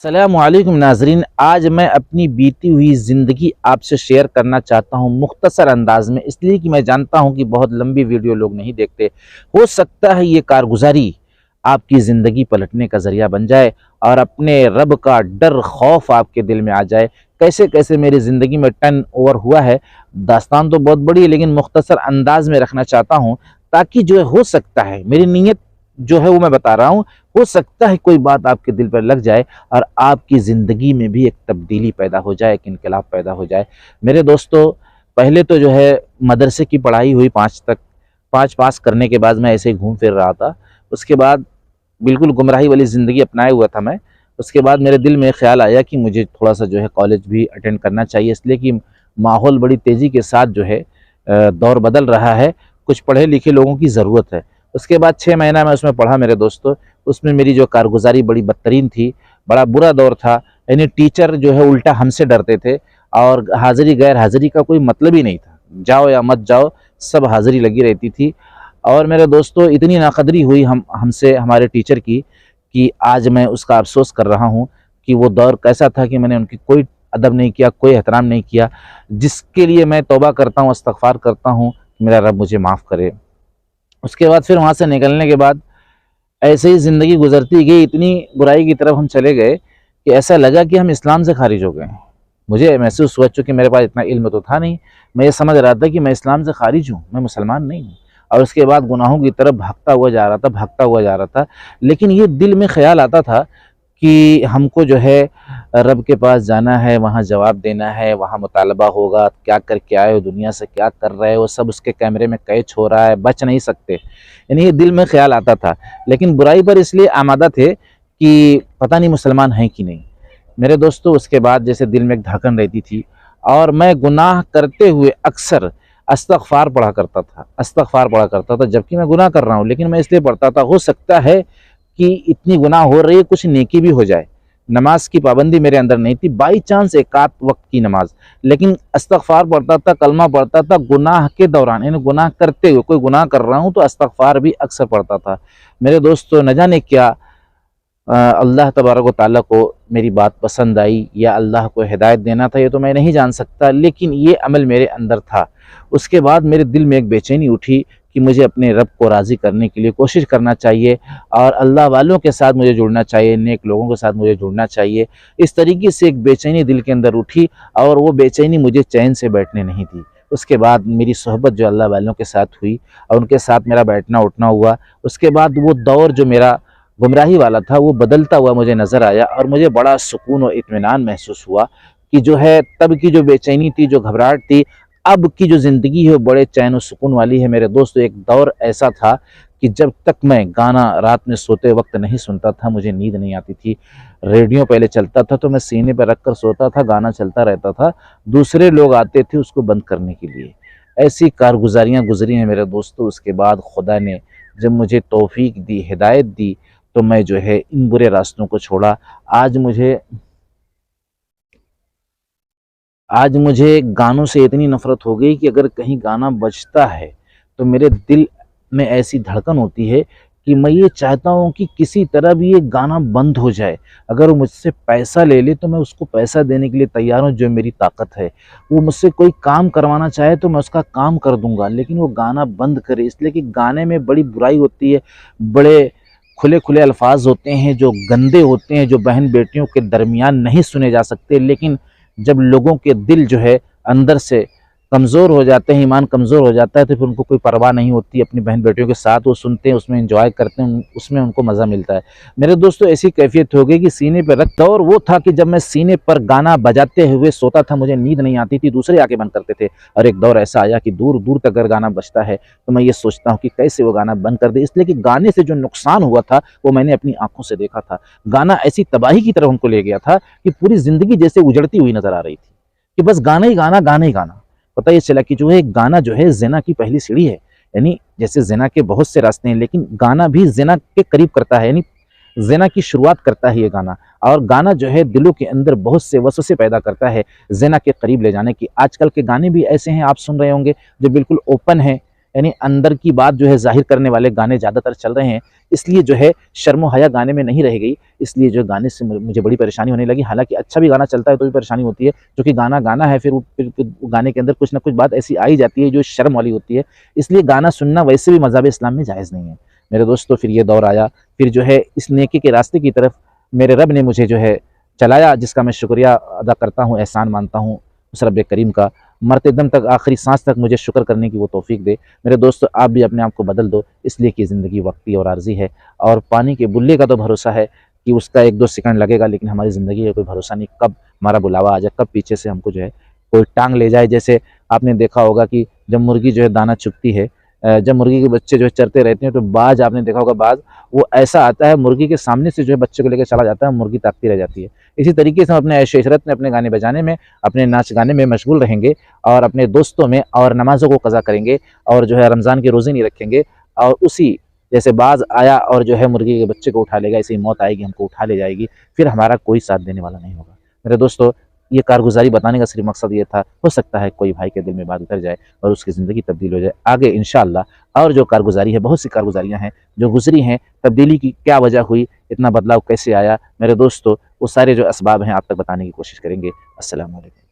अस्सलामुअलैकुम नाजरीन, आज मैं अपनी बीती हुई ज़िंदगी आपसे शेयर करना चाहता हूँ मुख्तसर अंदाज में, इसलिए कि मैं जानता हूँ कि बहुत लंबी वीडियो लोग नहीं देखते। हो सकता है ये कारगुजारी आपकी ज़िंदगी पलटने का ज़रिया बन जाए और अपने रब का डर खौफ आपके दिल में आ जाए। कैसे कैसे मेरी ज़िंदगी में टर्न ओवर हुआ है, दास्तान तो बहुत बड़ी है लेकिन मुख्तसर अंदाज में रखना चाहता हूँ, ताकि जो है हो सकता है मेरी नीयत जो है वो मैं बता रहा हूँ, हो सकता है कोई बात आपके दिल पर लग जाए और आपकी ज़िंदगी में भी एक तब्दीली पैदा हो जाए, एक इनकलाब पैदा हो जाए। मेरे दोस्तों, पहले तो जो है मदरसे की पढ़ाई हुई 5 तक, 5 पास करने के बाद मैं ऐसे ही घूम फिर रहा था। उसके बाद बिल्कुल गुमराही वाली ज़िंदगी अपनाए हुआ था मैं। उसके बाद मेरे दिल में ख़्याल आया कि मुझे थोड़ा-सा जो है कॉलेज भी अटेंड करना चाहिए, इसलिए कि माहौल बड़ी तेज़ी के साथ जो है दौर बदल रहा है, कुछ पढ़े लिखे लोगों की ज़रूरत है। उसके बाद 6 महीना मैं उसमें पढ़ा मेरे दोस्तों, उसमें मेरी जो कारगुज़ारी बड़ी बदतरीन थी, बड़ा बुरा दौर था। यानी टीचर जो है उल्टा हमसे डरते थे और हाज़िरी गैर हाज़िरी का कोई मतलब ही नहीं था। जाओ या मत जाओ, सब हाज़िरी लगी रहती थी। और मेरे दोस्तों, इतनी नाक़दरी हुई हमसे हमारे टीचर की कि आज मैं उसका अफ़सोस कर रहा हूँ कि वो दौर कैसा था कि मैंने उनकी कोई अदब नहीं किया, कोई एहतराम नहीं किया, जिसके लिए मैं तौबा करता हूँ, इस्तग़फ़ार करता हूँ कि मेरा रब मुझे माफ़ करे। उसके बाद फिर वहाँ से निकलने के बाद ऐसे ही ज़िंदगी गुज़रती गई, इतनी बुराई की तरफ हम चले गए कि ऐसा लगा कि हम इस्लाम से ख़ारिज हो गए हैं। मुझे महसूस हुआ, चूँकि मेरे पास इतना इल्म तो था नहीं, मैं ये समझ रहा था कि मैं इस्लाम से ख़ारिज हूँ, मैं मुसलमान नहीं हूँ। और उसके बाद गुनाहों की तरफ भागता हुआ जा रहा था, भागता हुआ जा रहा था। लेकिन ये दिल में ख़्याल आता था कि हमको जो है रब के पास जाना है, वहाँ जवाब देना है, वहाँ मुतालबा होगा, क्या करके आए हो, दुनिया से क्या कर रहे हो, सब उसके कैमरे में कैच हो रहा है, बच नहीं सकते। यानी ये दिल में ख़्याल आता था, लेकिन बुराई पर इसलिए आमादा थे कि पता नहीं मुसलमान हैं कि नहीं। मेरे दोस्तों, उसके बाद जैसे दिल में एक धड़कन रहती थी और मैं गुनाह करते हुए अक्सर इस्तग़फ़ार पढ़ा करता था, इस्तग़फ़ार पढ़ा करता था, जबकि मैं गुनाह कर रहा हूँ, लेकिन मैं इसलिए पढ़ता था, हो सकता है कि इतनी गुनाह हो रही है, कुछ नेकी भी हो जाए। नमाज की पाबंदी मेरे अंदर नहीं थी, बाई चांस एकाध वक्त की नमाज, लेकिन इस्तग़फ़ार पढ़ता था, कलमा पढ़ता था गुनाह के दौरान, यानी गुनाह करते हुए, कोई गुनाह कर रहा हूँ तो इस्तग़फ़ार भी अक्सर पढ़ता था। मेरे दोस्तों, न जाने क्या अल्लाह तबारक व तआला को मेरी बात पसंद आई या अल्लाह को हिदायत देना था, ये तो मैं नहीं जान सकता, लेकिन ये अमल मेरे अंदर था। उसके बाद मेरे दिल में एक बेचैनी उठी कि मुझे अपने रब को राज़ी करने के लिए कोशिश करना चाहिए और अल्लाह वालों के साथ मुझे जुड़ना चाहिए, नेक लोगों के साथ मुझे जुड़ना चाहिए। इस तरीके से एक बेचैनी दिल के अंदर उठी और वो बेचैनी मुझे चैन से बैठने नहीं दी। उसके बाद मेरी सोहबत जो अल्लाह वालों के साथ हुई और उनके साथ मेरा बैठना उठना हुआ। उसके बाद वो दौर जो मेरा गुमराही वाला था, वो बदलता हुआ मुझे नज़र आया और मुझे बड़ा सुकून और इत्मीनान महसूस हुआ कि जो है तब की जो बेचैनी थी, जो घबराहट थी, अब की जो ज़िंदगी है वो बड़े चैन और सुकून वाली है। मेरे दोस्तों, एक दौर ऐसा था कि जब तक मैं गाना रात में सोते वक्त नहीं सुनता था, मुझे नींद नहीं आती थी। रेडियो पहले चलता था तो मैं सीने पर रख कर सोता था, गाना चलता रहता था, दूसरे लोग आते थे उसको बंद करने के लिए। ऐसी कारगुजारियाँ गुजरी हैं मेरे दोस्तों। उसके बाद खुदा ने जब मुझे तौफीक दी, हिदायत दी, तो मैं जो है इन बुरे रास्तों को छोड़ा। आज मुझे आज मुझे गानों से इतनी नफ़रत हो गई कि अगर कहीं गाना बजता है तो मेरे दिल में ऐसी धड़कन होती है कि मैं ये चाहता हूँ कि किसी तरह भी ये गाना बंद हो जाए। अगर वो मुझसे पैसा ले ले तो मैं उसको पैसा देने के लिए तैयार हूँ, जो मेरी ताकत है। वो मुझसे कोई काम करवाना चाहे तो मैं उसका काम कर दूँगा, लेकिन वो गाना बंद करे, इसलिए कि गाने में बड़ी बुराई होती है, बड़े खुले-खुले अल्फाज होते हैं जो गंदे होते हैं, जो बहन-बेटियों के दरमियान नहीं सुने जा सकते। लेकिन जब लोगों के दिल जो है अंदर से कमज़ोर हो जाते हैं, ईमान कमज़ोर हो जाता है, तो फिर उनको कोई परवाह नहीं होती, अपनी बहन-बेटियों के साथ वो सुनते हैं, उसमें एन्जॉय करते हैं, उसमें उनको मज़ा मिलता है। मेरे दोस्तों, ऐसी कैफ़ियत हो गई कि सीने पे रख, और वो था कि जब मैं सीने पर गाना बजाते हुए सोता था, मुझे नींद नहीं आती थी, दूसरे आके बंद करते थे। और एक दौर ऐसा आया कि दूर-दूर तक अगर गाना बजता है, तो मैं ये सोचता हूँ कि कैसे वो गाना बंद कर दें, इसलिए कि गाने से जो नुकसान हुआ था, वो मैंने अपनी आँखों से देखा था। गाना ऐसी तबाही की तरफ हमको ले गया था कि पूरी ज़िंदगी जैसे उजड़ती हुई नज़र आ रही थी, कि बस गाना ही गाना, गाना ही गाना। पता ये चला कि जो है गाना जो है ज़िना की पहली सीढ़ी है। यानी जैसे ज़िना के बहुत से रास्ते हैं, लेकिन गाना भी ज़िना के करीब करता है, यानी ज़िना की शुरुआत करता है ये गाना। और गाना जो है दिलों के अंदर बहुत से वसवसे पैदा करता है ज़िना के करीब ले जाने की। आजकल के गाने भी ऐसे हैं, आप सुन रहे होंगे, जो बिल्कुल ओपन हैं, यानी अंदर की बात जो है ज़ाहिर करने वाले गाने ज़्यादातर चल रहे हैं, इसलिए जो है शर्म और हया गाने में नहीं रह गई। इसलिए जो गाने से मुझे बड़ी परेशानी होने लगी। हालाँकि अच्छा भी गाना चलता है तो भी परेशानी होती है, क्योंकि गाना गाना है, फिर गाने के अंदर कुछ न कुछ बात ऐसी आ ही जाती है जो शर्म वाली होती है। इसलिए गाना सुनना वैसे भी मज़हब इस्लाम में जायज़ नहीं है। मेरे दोस्तों, फिर ये दौर आया, फिर जो है इस नेकी के रास्ते की तरफ मेरे रब ने मुझे जो है चलाया, जिसका मैं शुक्रिया अदा करता हूँ, एहसान मानता हूँ उस रब करीम का। मरते दम तक, आखिरी सांस तक मुझे शुक्र करने की वो तौफीक दे। मेरे दोस्तों, आप भी अपने आप को बदल दो, इसलिए कि ज़िंदगी वक्ती और आर्जी है, और पानी के बुल्ले का तो भरोसा है कि उसका 1-2 सेकंड लगेगा, लेकिन हमारी ज़िंदगी का कोई भरोसा नहीं, कब हमारा बुलावा आ जाए, कब पीछे से हमको जो है कोई टांग ले जाए। जैसे आपने देखा होगा कि जब मुर्गी जो है दाना चुगती है, जब मुर्गी के बच्चे जो है चरते रहते हैं, तो बाज, आपने देखा होगा बाज, वो ऐसा आता है मुर्गी के सामने से जो है बच्चे को लेकर चला जाता है, मुर्गी ताकती रह जाती है। इसी तरीके से हम अपने ऐश इशरत में, अपने गाने बजाने में, अपने नाच गाने में मशगूल रहेंगे, और अपने दोस्तों में और नमाज़ों को क़ज़ा करेंगे, और जो है रमज़ान के रोज़े नहीं रखेंगे, और उसी जैसे बाज आया और जो है मुर्गी के बच्चे को उठा लेगा, ऐसे ही मौत आएगी, हमको उठा ले जाएगी, फिर हमारा कोई साथ देने वाला नहीं होगा। मेरे दोस्तों, ये कारगुज़ारी बताने का सिर्फ मकसद ये था, हो सकता है कोई भाई के दिल में बात उतर जाए और उसकी ज़िंदगी तब्दील हो जाए। आगे इंशाअल्लाह और जो कारगुज़ारी है, बहुत सी कारगुज़ारियाँ हैं जो गुज़री हैं, तब्दीली की क्या वजह हुई, इतना बदलाव कैसे आया, मेरे दोस्तों वो सारे जो असबाब हैं आप तक बताने की कोशिश करेंगे। अस्सलाम वालेकुम।